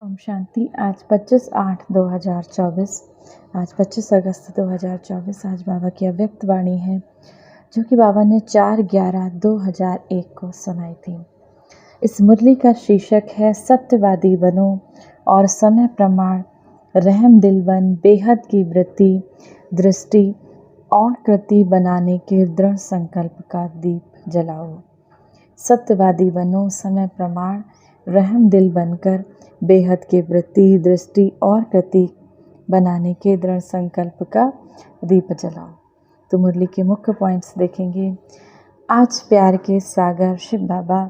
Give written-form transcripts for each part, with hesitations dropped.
ओम शांति। आज 25/8/2024, आज 25 अगस्त 2024। आज बाबा की अव्यक्त वाणी है जो कि बाबा ने 4/11/2001 को सुनाई थी। इस मुरली का शीर्षक है सत्यवादी बनो और समय प्रमाण, रहम दिल बन, बेहद की वृत्ति, दृष्टि और कृति बनाने के दृढ़ संकल्प का दीप जलाओ। सत्यवादी बनो, समय प्रमाण, रहम दिल बनकर, बेहद की वृत्ति, दृष्टि और कृति बनाने के दृढ़ संकल्प का दीप जलाओ। तो मुरली के मुख्य पॉइंट्स देखेंगे। आज प्यार के सागर शिव बाबा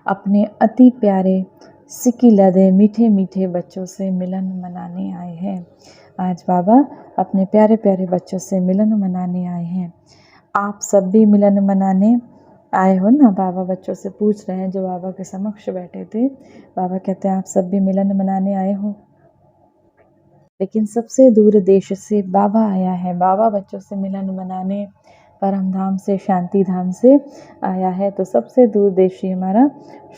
अपने अति प्यारे सिक्की लदे मीठे मीठे बच्चों से मिलन मनाने आए हैं। आज बाबा अपने प्यारे प्यारे बच्चों से मिलन मनाने आए हैं। आप सब भी मिलन मनाने आए हो ना? बाबा बच्चों से पूछ रहे हैं जो बाबा के समक्ष बैठे थे। बाबा कहते हैं आप सब भी मिलन मनाने आए हो। लेकिन सबसे दूर देश से बाबा आया है। बाबा बच्चों से मिलन मनाने परम धाम से, शांति धाम से आया है। तो सबसे दूर देशी हमारा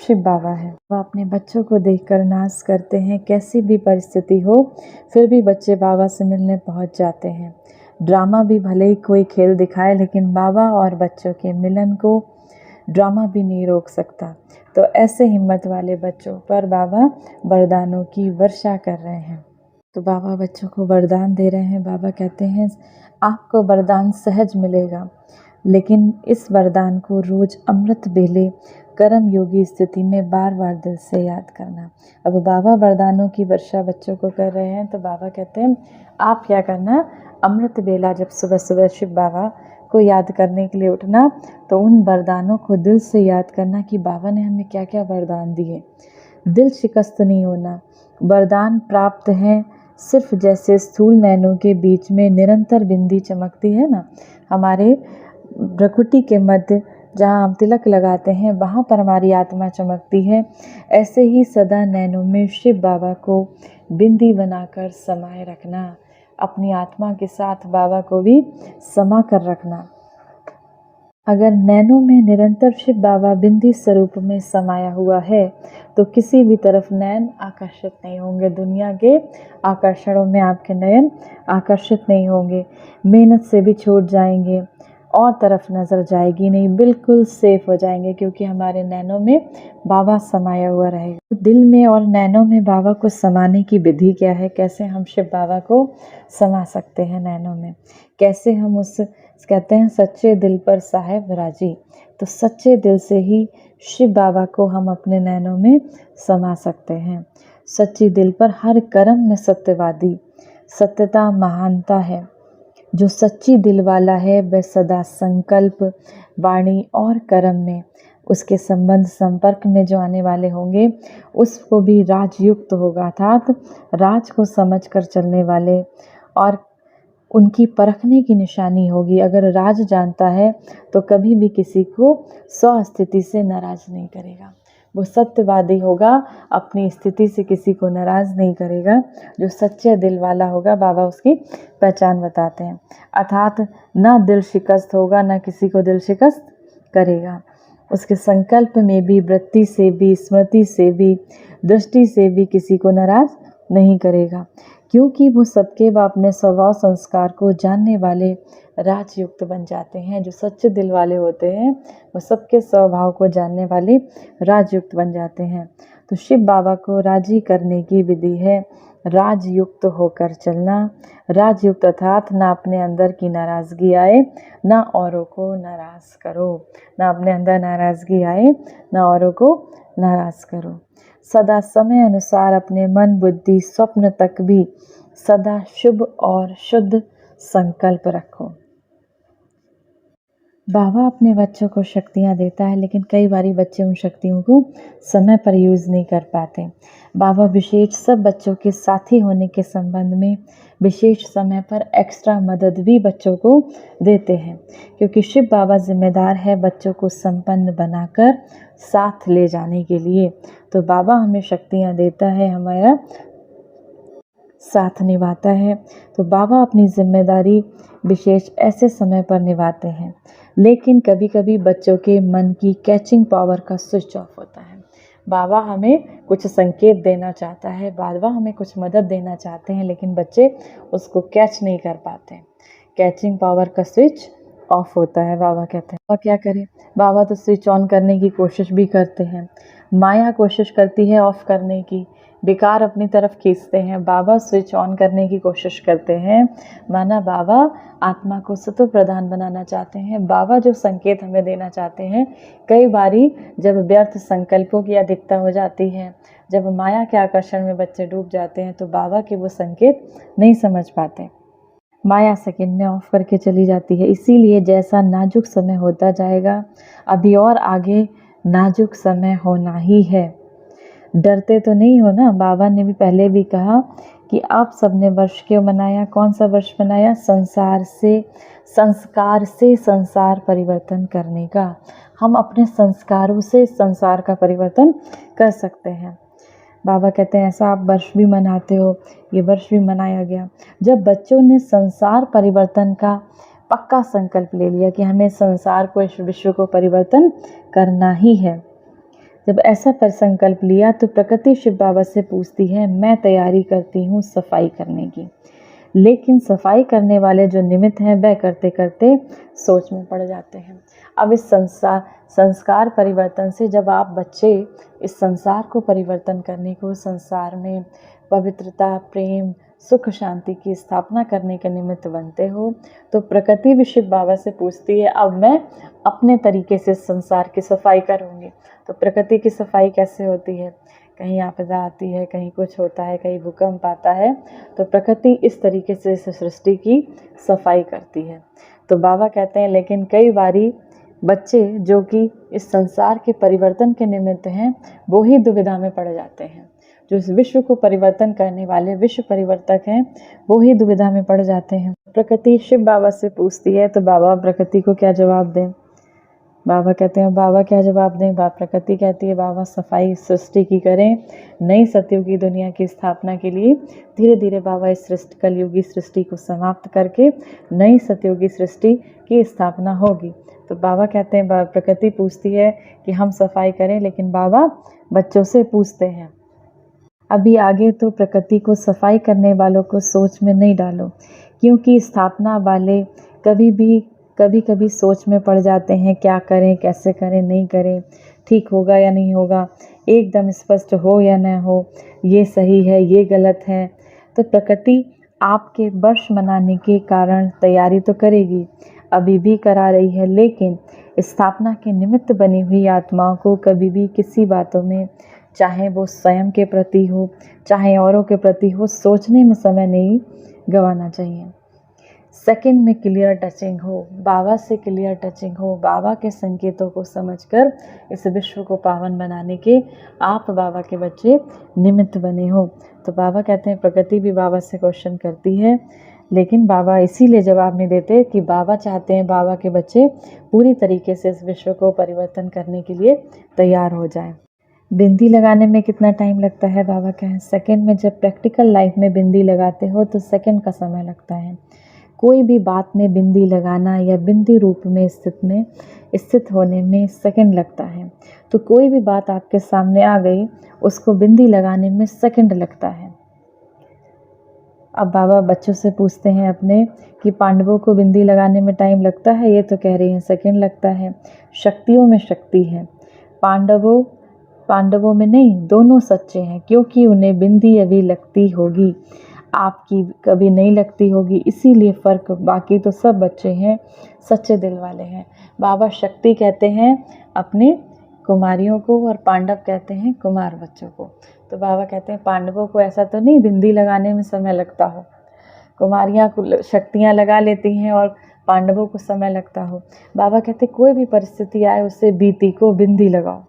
शिव बाबा है। वह अपने बच्चों को देखकर नाज करते हैं। कैसी भी परिस्थिति हो फिर भी बच्चे बाबा से मिलने पहुंच जाते हैं। ड्रामा भी भले ही कोई खेल दिखाए, लेकिन बाबा और बच्चों के मिलन को ड्रामा भी नहीं रोक सकता। तो ऐसे हिम्मत वाले बच्चों पर बाबा वरदानों की वर्षा कर रहे हैं। तो बाबा बच्चों को वरदान दे रहे हैं। बाबा कहते हैं आपको वरदान सहज मिलेगा, लेकिन इस वरदान को रोज अमृत बेले कर्म योगी स्थिति में बार बार दिल से याद करना। अब बाबा वरदानों की वर्षा बच्चों को कर रहे हैं। तो बाबा कहते हैं आप क्या करना, अमृत बेला जब सुबह सुबह शिव बाबा को याद करने के लिए उठना, तो उन वरदानों को दिल से याद करना कि बाबा ने हमें क्या क्या वरदान दिए। दिल शिकस्त नहीं होना। वरदान प्राप्त हैं सिर्फ जैसे स्थूल नैनों के बीच में निरंतर बिंदी चमकती है ना, हमारे भ्रुकुटी के मध्य जहाँ हम तिलक लगाते हैं वहाँ पर हमारी आत्मा चमकती है। ऐसे ही सदा नैनों में शिव बाबा को बिंदी बनाकर समाये रखना। अपनी आत्मा के साथ बाबा को भी समा कर रखना। अगर नैनों में निरंतर शिव बाबा बिंदी स्वरूप में समाया हुआ है तो किसी भी तरफ नैन आकर्षित नहीं होंगे। दुनिया के आकर्षणों में आपके नयन आकर्षित नहीं होंगे। मेहनत से भी छूट जाएंगे और तरफ नज़र जाएगी नहीं, बिल्कुल सेफ हो जाएंगे, क्योंकि हमारे नैनों में बाबा समाया हुआ रहेगा। दिल में और नैनों में बाबा को समाने की विधि क्या है? कैसे हम शिव बाबा को समा सकते हैं नैनों में? कैसे हम उस कहते हैं सच्चे दिल पर साहेब राजी। तो सच्चे दिल से ही शिव बाबा को हम अपने नैनों में समा सकते हैं। सच्ची दिल पर हर कर्म में सत्यवादी, सत्यता महानता है। जो सच्ची दिल वाला है वह सदा संकल्प, वाणी और कर्म में उसके संबंध संपर्क में जो आने वाले होंगे उसको भी राजयुक्त होगा, अर्थात राज को समझकर चलने वाले, और उनकी परखने की निशानी होगी। अगर राज जानता है तो कभी भी किसी को स्वस्थिति से नाराज नहीं करेगा। वो सत्यवादी होगा, अपनी स्थिति से किसी को नाराज नहीं करेगा। जो सच्चे दिल वाला होगा बाबा उसकी पहचान बताते हैं, अर्थात ना दिल शिकस्त होगा, ना किसी को दिल शिकस्त करेगा। उसके संकल्प में भी, वृत्ति से भी, स्मृति से भी, दृष्टि से भी किसी को नाराज नहीं करेगा, क्योंकि वो सबके व अपने स्वभाव संस्कार को जानने वाले राजयुक्त बन जाते हैं। जो सच्चे दिल वाले होते हैं वो सबके स्वभाव को जानने वाले राजयुक्त बन जाते हैं। तो शिव बाबा को राजी करने की विधि है राजयुक्त होकर चलना। राजयुक्त अर्थात ना अपने अंदर की नाराज़गी आए, ना औरों को नाराज़ करो। ना अपने अंदर नाराज़गी आए, ना औरों को नाराज़ करो। सदा समय अनुसार अपने मन, बुद्धि, स्वप्न तक भी सदा शुभ और शुद्ध संकल्प रखो। बाबा अपने बच्चों को शक्तियाँ देता है, लेकिन कई बारी बच्चे उन शक्तियों को समय पर यूज़ नहीं कर पाते। बाबा विशेष सब बच्चों के साथी होने के संबंध में विशेष समय पर एक्स्ट्रा मदद भी बच्चों को देते हैं, क्योंकि शिव बाबा जिम्मेदार है बच्चों को संपन्न बनाकर साथ ले जाने के लिए। तो बाबा हमें शक्तियाँ देता है, हमारा साथ निभाता है। तो बाबा अपनी जिम्मेदारी विशेष ऐसे समय पर निभाते हैं, लेकिन कभी कभी बच्चों के मन की कैचिंग पावर का स्विच ऑफ होता है। बाबा हमें कुछ संकेत देना चाहता है, बाबा हमें कुछ मदद देना चाहते हैं, लेकिन बच्चे उसको कैच नहीं कर पाते। कैचिंग पावर का स्विच ऑफ होता है, बाबा कहते हैं। और क्या करें, बाबा तो स्विच ऑन करने की कोशिश भी करते हैं, माया कोशिश करती है ऑफ करने की, बेकार अपनी तरफ खींचते हैं। बाबा स्विच ऑन करने की कोशिश करते हैं, माना बाबा आत्मा को सत्व प्रधान बनाना चाहते हैं। बाबा जो संकेत हमें देना चाहते हैं, कई बारी जब व्यर्थ संकल्पों की अधिकता हो जाती है, जब माया के आकर्षण में बच्चे डूब जाते हैं, तो बाबा के वो संकेत नहीं समझ पाते, माया सेकंड में ऑफ करके चली जाती है। इसीलिए जैसा नाजुक समय होता जाएगा, अभी और आगे नाजुक समय होना ही है। डरते तो नहीं हो ना, बाबा ने भी पहले भी कहा कि आप सबने वर्ष क्यों मनाया, कौन सा वर्ष मनाया, संसार से संस्कार से संसार परिवर्तन करने का। हम अपने संस्कारों से संसार का परिवर्तन कर सकते हैं। बाबा कहते हैं ऐसा आप वर्ष भी मनाते हो, ये वर्ष भी मनाया गया। जब बच्चों ने संसार परिवर्तन का पक्का संकल्प ले लिया कि हमें संसार को, इस विश्व को परिवर्तन करना ही है, जब ऐसा पर संकल्प लिया, तो प्रकृति शिव बाबा से पूछती है, मैं तैयारी करती हूँ सफाई करने की। लेकिन सफाई करने वाले जो निमित्त हैं, वह करते करते सोच में पड़ जाते हैं। अब इस संस्कार परिवर्तन से जब आप बच्चे इस संसार को परिवर्तन करने को, संसार में पवित्रता, प्रेम, सुख, शांति की स्थापना करने के निमित्त बनते हो, तो प्रकृति भी शिव बाबा से पूछती है, अब मैं अपने तरीके से संसार की सफाई करूँगी। तो प्रकृति की सफाई कैसे होती है, कहीं आपदा आती है, कहीं कुछ होता है, कहीं भूकंप आता है, तो प्रकृति इस तरीके से इस सृष्टि की सफाई करती है। तो बाबा कहते हैं लेकिन कई बारी बच्चे जो कि इस संसार के परिवर्तन के निमित्त हैं, वो ही दुविधा में पड़ जाते हैं। जो इस विश्व को परिवर्तन करने वाले विश्व परिवर्तक हैं, वो ही दुविधा में पड़ जाते हैं। प्रकृति शिव बाबा से पूछती है, तो बाबा प्रकृति को क्या जवाब दें। बाबा कहते हैं बाबा क्या जवाब दें। प्रकृति कहती है बाबा सफाई सृष्टि की करें, नई सतयुग की दुनिया की स्थापना के लिए धीरे धीरे बाबा इस सृष्टि कलयुगी सृष्टि को समाप्त करके नई सतयुगी सृष्टि की स्थापना होगी। तो बाबा कहते हैं, प्रकृति पूछती है कि हम सफाई करें, लेकिन बाबा बच्चों से पूछते हैं। अभी आगे तो प्रकृति को सफाई करने वालों को सोच में नहीं डालो, क्योंकि स्थापना वाले कभी कभी सोच में पड़ जाते हैं, क्या करें, कैसे करें, नहीं करें, ठीक होगा या नहीं होगा, एकदम स्पष्ट हो या न हो, ये सही है, ये गलत है। तो प्रकृति आपके वर्ष मनाने के कारण तैयारी तो करेगी, अभी भी करा रही है, लेकिन स्थापना के निमित्त बनी हुई आत्माओं को कभी भी किसी बातों में, चाहे वो स्वयं के प्रति हो, चाहे औरों के प्रति हो, सोचने में समय नहीं गंवाना चाहिए। सेकंड में क्लियर टचिंग हो, बाबा से क्लियर टचिंग हो, बाबा के संकेतों को समझकर इस विश्व को पावन बनाने के आप बाबा के बच्चे निमित्त बने हो। तो बाबा कहते हैं प्रकृति भी बाबा से क्वेश्चन करती है, लेकिन बाबा इसीलिए जवाब नहीं देते कि बाबा चाहते हैं बाबा के बच्चे पूरी तरीके से इस विश्व को परिवर्तन करने के लिए तैयार हो जाएं। बिंदी लगाने में कितना टाइम लगता है, बाबा कहें सेकंड में। जब प्रैक्टिकल लाइफ में बिंदी लगाते हो तो सेकंड का समय लगता है। कोई भी बात में बिंदी लगाना या बिंदी रूप में स्थित होने में सेकंड लगता है। तो कोई भी बात आपके सामने आ गई, उसको बिंदी लगाने में सेकंड लगता है। अब बाबा बच्चों से पूछते हैं अपने कि पांडवों को बिंदी लगाने में टाइम लगता है, ये तो कह रही हैं सेकंड लगता है। शक्तियों में शक्ति है, पांडवों में नहीं, दोनों सच्चे हैं, क्योंकि उन्हें बिंदी अभी लगती होगी, आपकी कभी नहीं लगती होगी, इसीलिए फ़र्क। बाकी तो सब बच्चे हैं, सच्चे दिल वाले हैं। बाबा शक्ति कहते हैं अपने कुमारियों को और पांडव कहते हैं कुमार बच्चों को। तो बाबा कहते हैं पांडवों को ऐसा तो नहीं बिंदी लगाने में समय लगता हो, कुमारियाँ को शक्तियाँ लगा लेती हैं और पांडवों को समय लगता हो। बाबा कहते कोई भी परिस्थिति आए, उससे बीती को बिंदी लगाओ,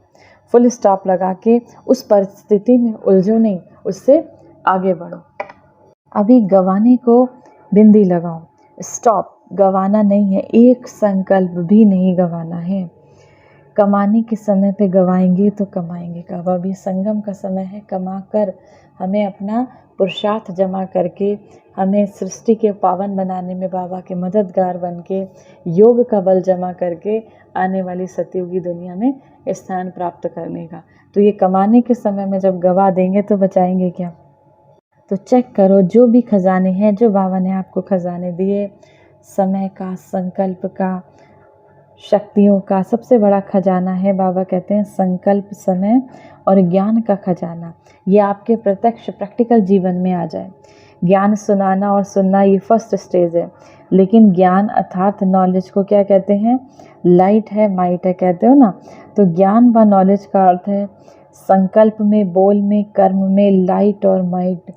फुल स्टॉप लगा के उस परिस्थिति में उलझो नहीं, उससे आगे बढ़ो। अभी गवाने को बिंदी लगाओ, स्टॉप, गवाना नहीं है, एक संकल्प भी नहीं गवाना है। कमाने के समय पे गवाएंगे तो कमाएंगे कब, अभी संगम का समय है, कमा कर हमें अपना पुरुषार्थ जमा करके, हमें सृष्टि के पावन बनाने में बाबा के मददगार बन के, योग का बल जमा करके आने वाली सतयुगी दुनिया में स्थान प्राप्त करने का। तो ये कमाने के समय में जब गवा देंगे तो बचाएंगे क्या? तो चेक करो, जो भी खजाने हैं, जो बाबा ने आपको खजाने दिए, समय का, संकल्प का, शक्तियों का, सबसे बड़ा खजाना है बाबा कहते हैं संकल्प, समय और ज्ञान का खजाना। ये आपके प्रत्यक्ष प्रैक्टिकल जीवन में आ जाए। ज्ञान सुनाना और सुनना ये फर्स्ट स्टेज है, लेकिन ज्ञान अर्थात नॉलेज को क्या कहते हैं? लाइट है, माइट है, कहते हो ना। तो ज्ञान व नॉलेज का अर्थ है संकल्प में, बोल में, कर्म में लाइट और माइट,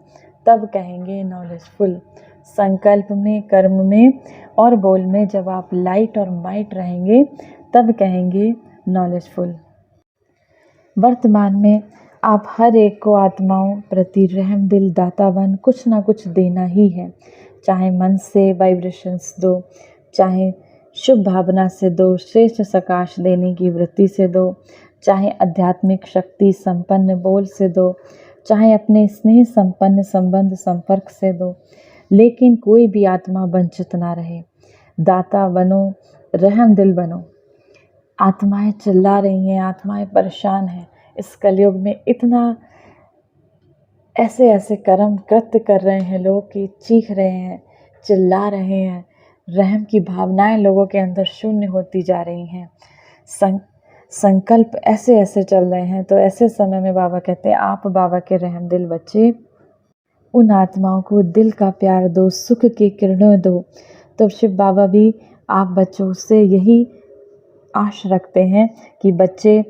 तब कहेंगे नॉलेजफुल। संकल्प में, कर्म में और बोल में जब आप लाइट और माइट रहेंगे तब कहेंगे नॉलेजफुल। वर्तमान में आप हर एक को आत्माओं प्रति रहम दिल दाता बन कुछ ना कुछ देना ही है। चाहे मन से वाइब्रेशंस दो, चाहे शुभ भावना से दो, श्रेष्ठ सकाश देने की वृत्ति से दो, चाहे आध्यात्मिक शक्ति संपन्न बोल से दो, चाहे अपने स्नेह संपन्न संबंध संपर्क से दो, लेकिन कोई भी आत्मा वंचित ना रहे। दाता बनो, रहम दिल बनो। आत्माएं चिल्ला रही हैं, आत्माएं परेशान हैं। इस कलयुग में इतना ऐसे ऐसे कर्म कृत्य कर रहे हैं लोग कि चीख रहे हैं, चिल्ला रहे हैं। रहम की भावनाएं लोगों के अंदर शून्य होती जा रही हैं। संकल्प ऐसे ऐसे चल रहे हैं। तो ऐसे समय में बाबा कहते हैं आप बाबा के रहम दिल बच्चे, उन आत्माओं को दिल का प्यार दो, सुख की किरणें दो। तो शिव बाबा भी आप बच्चों से यही आश रखते हैं कि बच्चे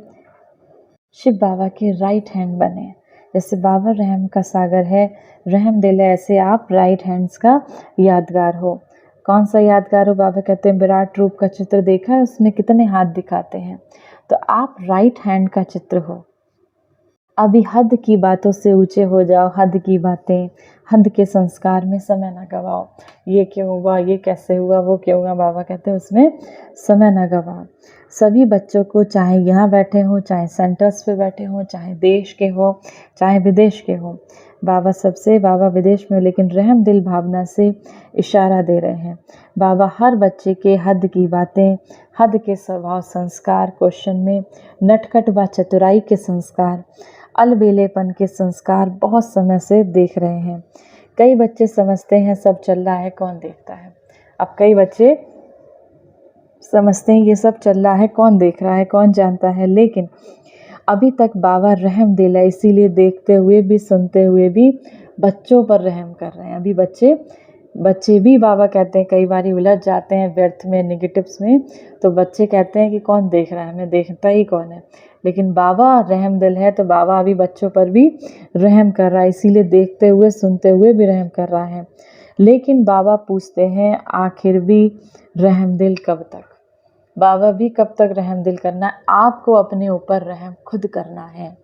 शिव बाबा के राइट हैंड बने। जैसे बाबा रहम का सागर है, रहम दिल है, ऐसे आप राइट हैंड्स का यादगार हो। कौन सा यादगार हो? बाबा कहते हैं विराट रूप का चित्र देखा है, उसमें कितने हाथ दिखाते हैं, तो आप राइट हैंड का चित्र हो। अभी हद की बातों से ऊंचे हो जाओ, हद की बातें, हद के संस्कार में समय ना गवाओ। ये क्यों हुआ, ये कैसे हुआ, वो क्यों हुआ, बाबा कहते हैं उसमें समय ना गवाओ। सभी बच्चों को, चाहे यहाँ बैठे हो, चाहे सेंटर्स पे बैठे हो, चाहे देश के हो, चाहे विदेश के हो, बाबा सबसे, बाबा विदेश में, लेकिन रहम दिल भावना से इशारा दे रहे हैं। बाबा हर बच्चे के हद की बातें, हद के स्वभाव संस्कार, क्वेश्चन में नटखट व चतुराई के संस्कार, अलबेलेपन के संस्कार बहुत समय से देख रहे हैं। कई बच्चे समझते हैं सब चल रहा है, कौन देखता है। अब कई बच्चे समझते हैं ये सब चल रहा है, कौन देख रहा है, कौन जानता है। लेकिन अभी तक बाबा रहम दिल है, इसीलिए देखते हुए भी, सुनते हुए भी बच्चों पर रहम कर रहे हैं। अभी बच्चे भी बाबा कहते हैं कई बार उलझ जाते हैं व्यर्थ में, नेगेटिव्स में। तो बच्चे कहते हैं कि कौन देख रहा है, हमें देखता ही कौन है। लेकिन बाबा रहम दिल है, तो बाबा अभी बच्चों पर भी रहम कर रहा है, इसीलिए देखते हुए सुनते हुए भी रहम कर रहा है। लेकिन बाबा पूछते हैं आखिर भी रहम दिल कब तक? बाबा भी कब तक रहम दिल करना है? आपको अपने ऊपर रहम खुद करना है।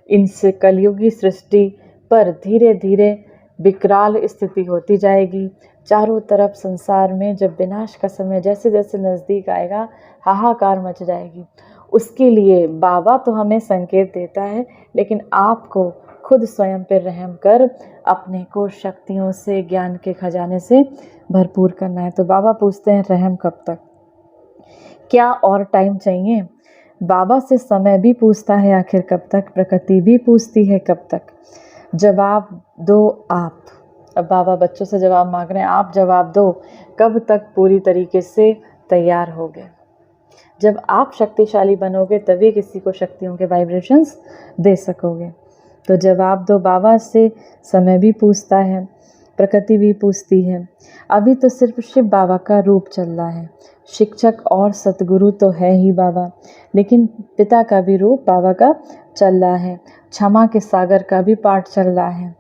इनसे कलयुगी सृष्टि पर धीरे धीरे विकराल स्थिति होती जाएगी। चारों तरफ संसार में जब विनाश का समय जैसे जैसे नज़दीक आएगा, हाहाकार मच जाएगी। उसके लिए बाबा तो हमें संकेत देता है, लेकिन आपको खुद स्वयं पर रहम कर अपने को शक्तियों से, ज्ञान के खजाने से भरपूर करना है। तो बाबा पूछते हैं रहम कब तक? क्या और टाइम चाहिए? बाबा से समय भी पूछता है आखिर कब तक, प्रकृति भी पूछती है कब तक। जवाब दो आप। अब बाबा बच्चों से जवाब मांग रहे हैं, आप जवाब दो, कब तक पूरी तरीके से तैयार होगे? जब आप शक्तिशाली बनोगे तभी किसी को शक्तियों के वाइब्रेशंस दे सकोगे। तो जवाब दो। बाबा से समय भी पूछता है, प्रकृति भी पूछती है। अभी तो सिर्फ शिव बाबा का रूप चल रहा है, शिक्षक और सतगुरु तो है ही बाबा, लेकिन पिता का भी रूप बाबा का चल रहा है। क्षमा के सागर का भी पाठ चल रहा है,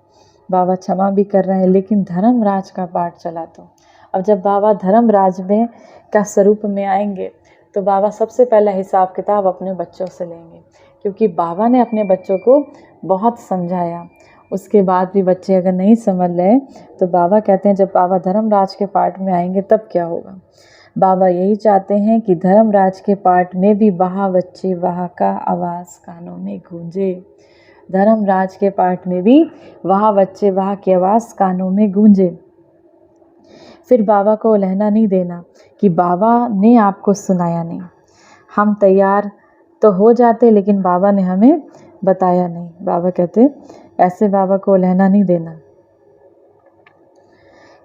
बाबा क्षमा भी कर रहे हैं, लेकिन धर्मराज का पाठ चला। तो अब जब बाबा धर्मराज में का स्वरूप में आएंगे तो बाबा सबसे पहला हिसाब किताब अपने बच्चों से लेंगे, क्योंकि बाबा ने अपने बच्चों को बहुत समझाया। उसके बाद भी बच्चे अगर नहीं समझ रहे तो बाबा कहते हैं जब बाबा धर्मराज के पाठ में आएंगे तब क्या होगा। बाबा यही चाहते हैं कि धर्मराज के पाठ में भी वाह बच्चे वाह का आवाज़ कानों में गूंजे। धर्मराज के पाठ में भी वाह बच्चे वाह की आवाज़ कानों में गूंजे। फिर बाबा को उलहना नहीं देना कि बाबा ने आपको सुनाया नहीं। हम तैयार तो हो जाते लेकिन बाबा ने हमें बताया नहीं। बाबा कहते ऐसे बाबा को उलहना नहीं देना।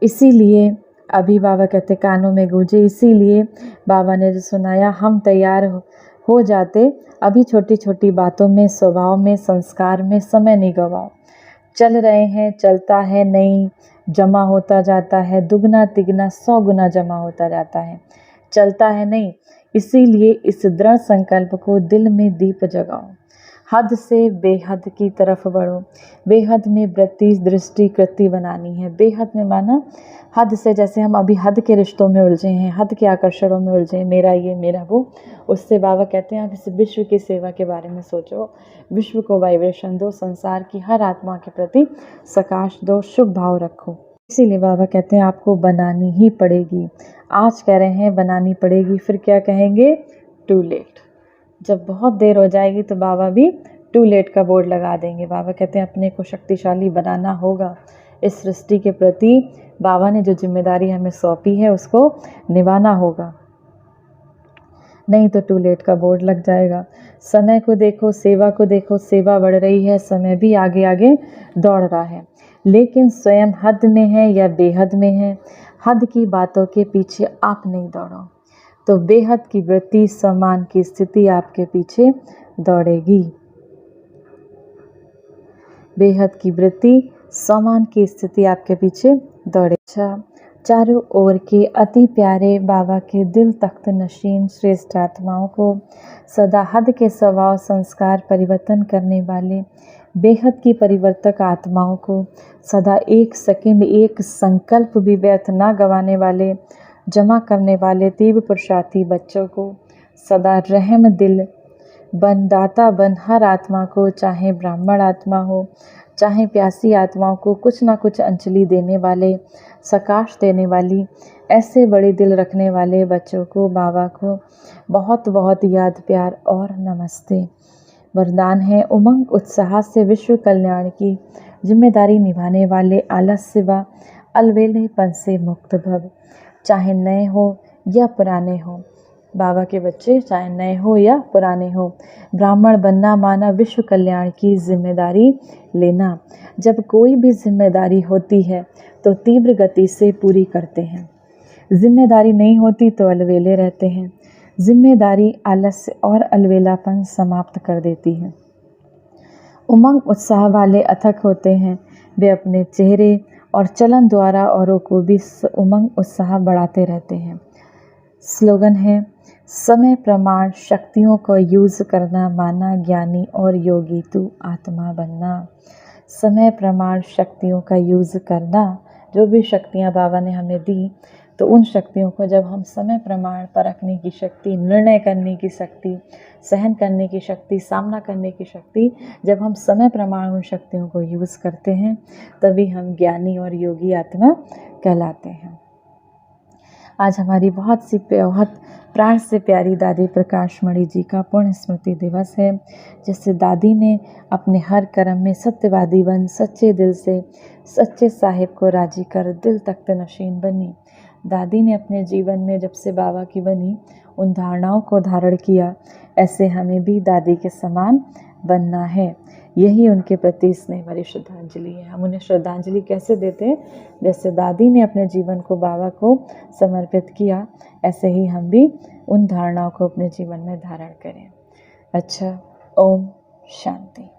इसीलिए अभी बाबा कहते कानों में गूंजे, इसीलिए बाबा ने जो सुनाया हम तैयार हो जाते। अभी छोटी छोटी बातों में, स्वभाव में, संस्कार में समय नहीं गवाओ। चल रहे हैं, चलता है नहीं, जमा होता जाता है, दुगना तिगना 100 गुना जमा होता जाता है, चलता है नहीं। इसीलिए इस दृढ़ संकल्प को दिल में दीप जगाओ। हद से बेहद की तरफ बढ़ो। बेहद में वृत्ति दृष्टि कृति बनानी है। बेहद में माना हद से, जैसे हम अभी हद के रिश्तों में उलझे हैं, हद के आकर्षणों में उलझे हैं, मेरा ये मेरा वो। उससे बाबा कहते हैं आप इस विश्व की सेवा के बारे में सोचो, विश्व को वाइब्रेशन दो, संसार की हर आत्मा के प्रति सकाश दो, शुभ भाव रखो। इसीलिए बाबा कहते हैं आपको बनानी ही पड़ेगी। आज कह रहे हैं बनानी पड़ेगी, फिर क्या कहेंगे? Too late. जब बहुत देर हो जाएगी तो बाबा भी टू लेट का बोर्ड लगा देंगे। बाबा कहते हैं अपने को शक्तिशाली बनाना होगा। इस सृष्टि के प्रति बाबा ने जो जिम्मेदारी हमें सौंपी है उसको निभाना होगा, नहीं तो टू लेट का बोर्ड लग जाएगा। समय को देखो, सेवा को देखो, सेवा बढ़ रही है, समय भी आगे आगे दौड़ रहा है, लेकिन स्वयं हद में है या बेहद में है। हद की बातों के पीछे आप नहीं दौड़ो तो बेहद की वृत्ति, सम्मान की स्थिति आपके पीछे दौड़ेगी। बेहद की वृत्ति, सम्मान की स्थिति आपके पीछे दौड़े। चारों ओर के अति प्यारे बाबा के दिल तख्त नशीन श्रेष्ठ आत्माओं को सदा हद के स्वभाव संस्कार परिवर्तन करने वाले बेहद की परिवर्तक आत्माओं को सदा एक सेकंड एक संकल्प भी व्यर्थ ना गंवाने वाले जमा करने वाले तीव्र पुरुषार्थी बच्चों को सदा रहम दिल बन, दाता बन, हर आत्मा को, चाहे ब्राह्मण आत्मा हो चाहे प्यासी आत्माओं को कुछ ना कुछ अंजलि देने वाले, सकाश देने वाली, ऐसे बड़े दिल रखने वाले बच्चों को बाबा को बहुत बहुत याद प्यार और नमस्ते। वरदान है उमंग उत्साह से विश्व कल्याण की जिम्मेदारी निभाने वाले आलस्य व अलवेलेपन से मुक्त भव। चाहे नए हो या पुराने हो, बाबा के बच्चे चाहे नए हो या पुराने हो, ब्राह्मण बनना माना विश्व कल्याण की जिम्मेदारी लेना। जब कोई भी जिम्मेदारी होती है तो तीव्र गति से पूरी करते हैं, जिम्मेदारी नहीं होती तो अलवेले रहते हैं। जिम्मेदारी आलस्य और अलवेलापन समाप्त कर देती है। उमंग उत्साह वाले अथक होते हैं, वे अपने चेहरे और चलन द्वारा औरों को भी उमंग उत्साह बढ़ाते रहते हैं। स्लोगन है समय प्रमाण शक्तियों को यूज़ करना माना ज्ञानी और योगी तू आत्मा बनना। समय प्रमाण शक्तियों का यूज़ करना, जो भी शक्तियाँ बाबा ने हमें दी तो उन शक्तियों को जब हम समय प्रमाण परखने की शक्ति, निर्णय करने की शक्ति, सहन करने की शक्ति, सामना करने की शक्ति, जब हम समय प्रमाण उन शक्तियों को यूज़ करते हैं तभी हम ज्ञानी और योगी आत्मा कहलाते हैं। आज हमारी बहुत प्राण से प्यारी दादी प्रकाशमणि जी का पुण्य स्मृति दिवस है, जिससे दादी ने अपने हर कर्म में सत्यवादी बन सच्चे दिल से सच्चे साहिब को राजी कर दिल तख्त नशीन बनी। दादी ने अपने जीवन में जब से बाबा की बनी उन धारणाओं को धारण किया। ऐसे हमें भी दादी के समान बनना है। यही उनके प्रति स्नेह भरी श्रद्धांजलि है। हम उन्हें श्रद्धांजलि कैसे देते हैं? जैसे दादी ने अपने जीवन को बाबा को समर्पित किया, ऐसे ही हम भी उन धारणाओं को अपने जीवन में धारण करें। अच्छा, ओम शांति।